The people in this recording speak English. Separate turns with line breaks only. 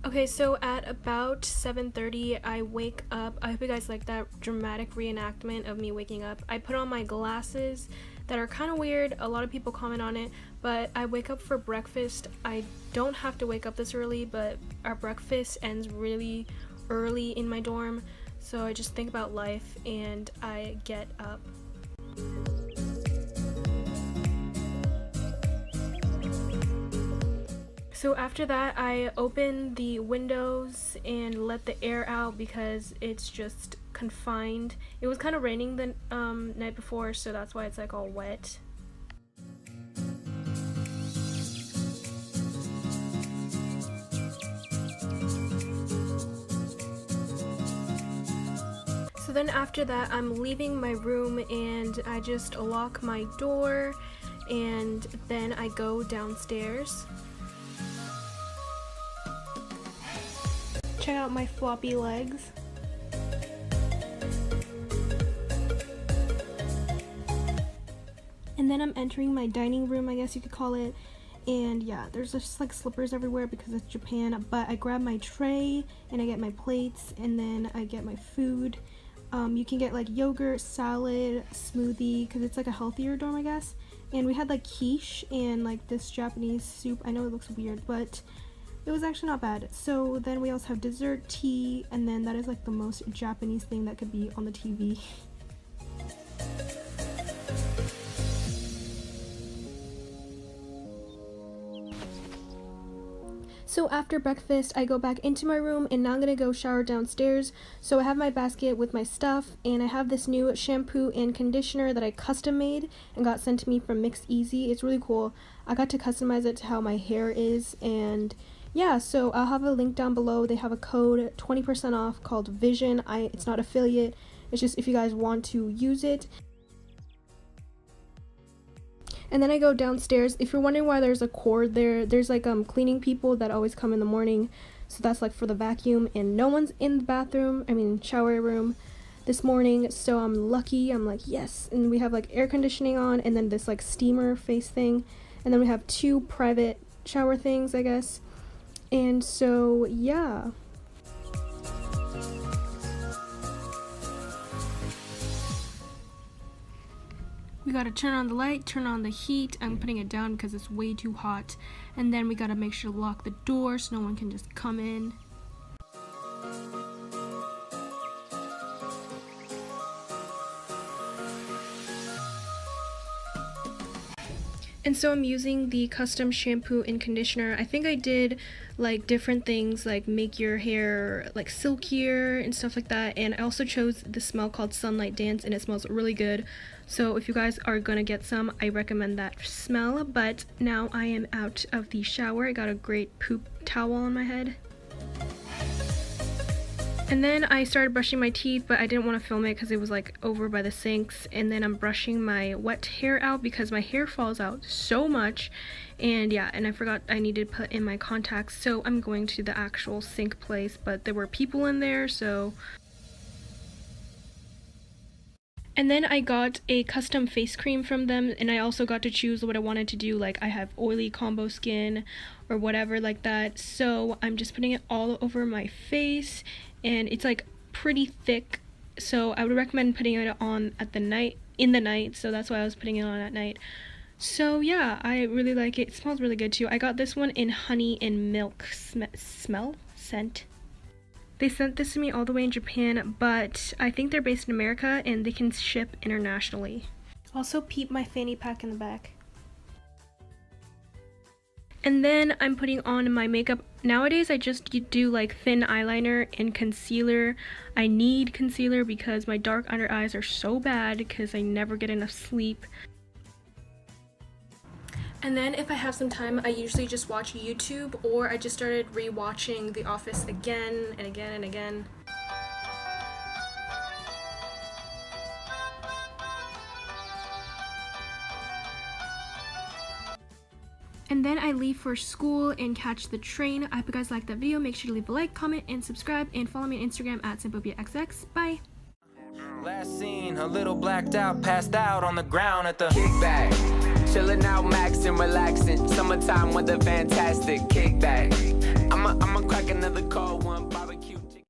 Okay, so at about 7:30 I wake up. I hope you guys like that dramatic reenactment of me waking up. I put on my glasses that are kind of weird. A lot of people comment on it, but I wake up for breakfast. I don't have to wake up this early, but our breakfast ends really early in my dorm, so I just think about life and I get up. So after that, I open the windows and let the air out because it's just confined. It was kind of raining the night before, so that's why it's like all wet. So then after that, I'm leaving my room and I just lock my door and then I go downstairs. Check out my floppy legs. And then I'm entering my dining room, I guess you could call it. And yeah, there's just like slippers everywhere because it's Japan. But I grab my tray and I get my plates and then I get my food. You can get like yogurt, salad, smoothie because it's like a healthier dorm, I guess. And we had like quiche and like this Japanese soup. I know it looks weird, but it was actually not bad. So then we also have dessert, tea, and then that is like the most Japanese thing that could be on the TV. So after breakfast, I go back into my room and now I'm gonna go shower downstairs. So I have my basket with my stuff and I have this new shampoo and conditioner that I custom made and got sent to me from Mix Easy. It's really cool. I got to customize it to how my hair is, and yeah, so I'll have a link down below. They have a code 20% off called Vision. It's not affiliate, it's just if you guys want to use it. And then I go downstairs. If you're wondering why there's a cord there, there's like cleaning people that always come in the morning, so that's like for the vacuum, and no one's in the bathroom, shower room this morning, so I'm lucky. I'm like, yes. And we have like air conditioning on and then this like steamer face thing, and then we have 2 private shower things, I guess. And so yeah, we gotta turn on the light, turn on the heat. I'm putting it down because it's way too hot. And then we gotta make sure to lock the door so no one can just come in. And so I'm using the custom shampoo and conditioner. I think I did like different things like make your hair like silkier and stuff like that. And I also chose the smell called Sunlight Dance and it smells really good. So if you guys are gonna get some, I recommend that smell. But now I am out of the shower. I got a great poop towel on my head. And then I started brushing my teeth, but I didn't want to film it because it was like over by the sinks. And then I'm brushing my wet hair out because my hair falls out so much. And yeah, and I forgot I needed to put in my contacts, so I'm going to the actual sink place, but there were people in there, so. And then I got a custom face cream from them, and I also got to choose what I wanted to do. Like I have oily combo skin or whatever like that, so I'm just putting it all over my face. And it's like pretty thick, so I would recommend putting it on in the night, so that's why I was putting it on at night. So yeah, I really like it. It smells really good too. I got this one in honey and milk scent. They sent this to me all the way in Japan, but I think they're based in America and they can ship internationally. Also peep my fanny pack in the back. And then I'm putting on my makeup. Nowadays I just do like thin eyeliner and concealer. I need concealer because my dark under eyes are so bad because I never get enough sleep. And then if I have some time, I usually just watch YouTube, or I just started rewatching The Office again and again and again. And then I leave for school and catch the train. I hope you guys liked that video. Make sure to leave a like, comment, and subscribe, and follow me on Instagram at SimpopiaXX. Bye!
Last seen, a little blacked out, passed out on the ground at the Kickback. chilling out, maxing, relaxing. Summertime with a fantastic kickback. I'ma crack another cold one, barbecue.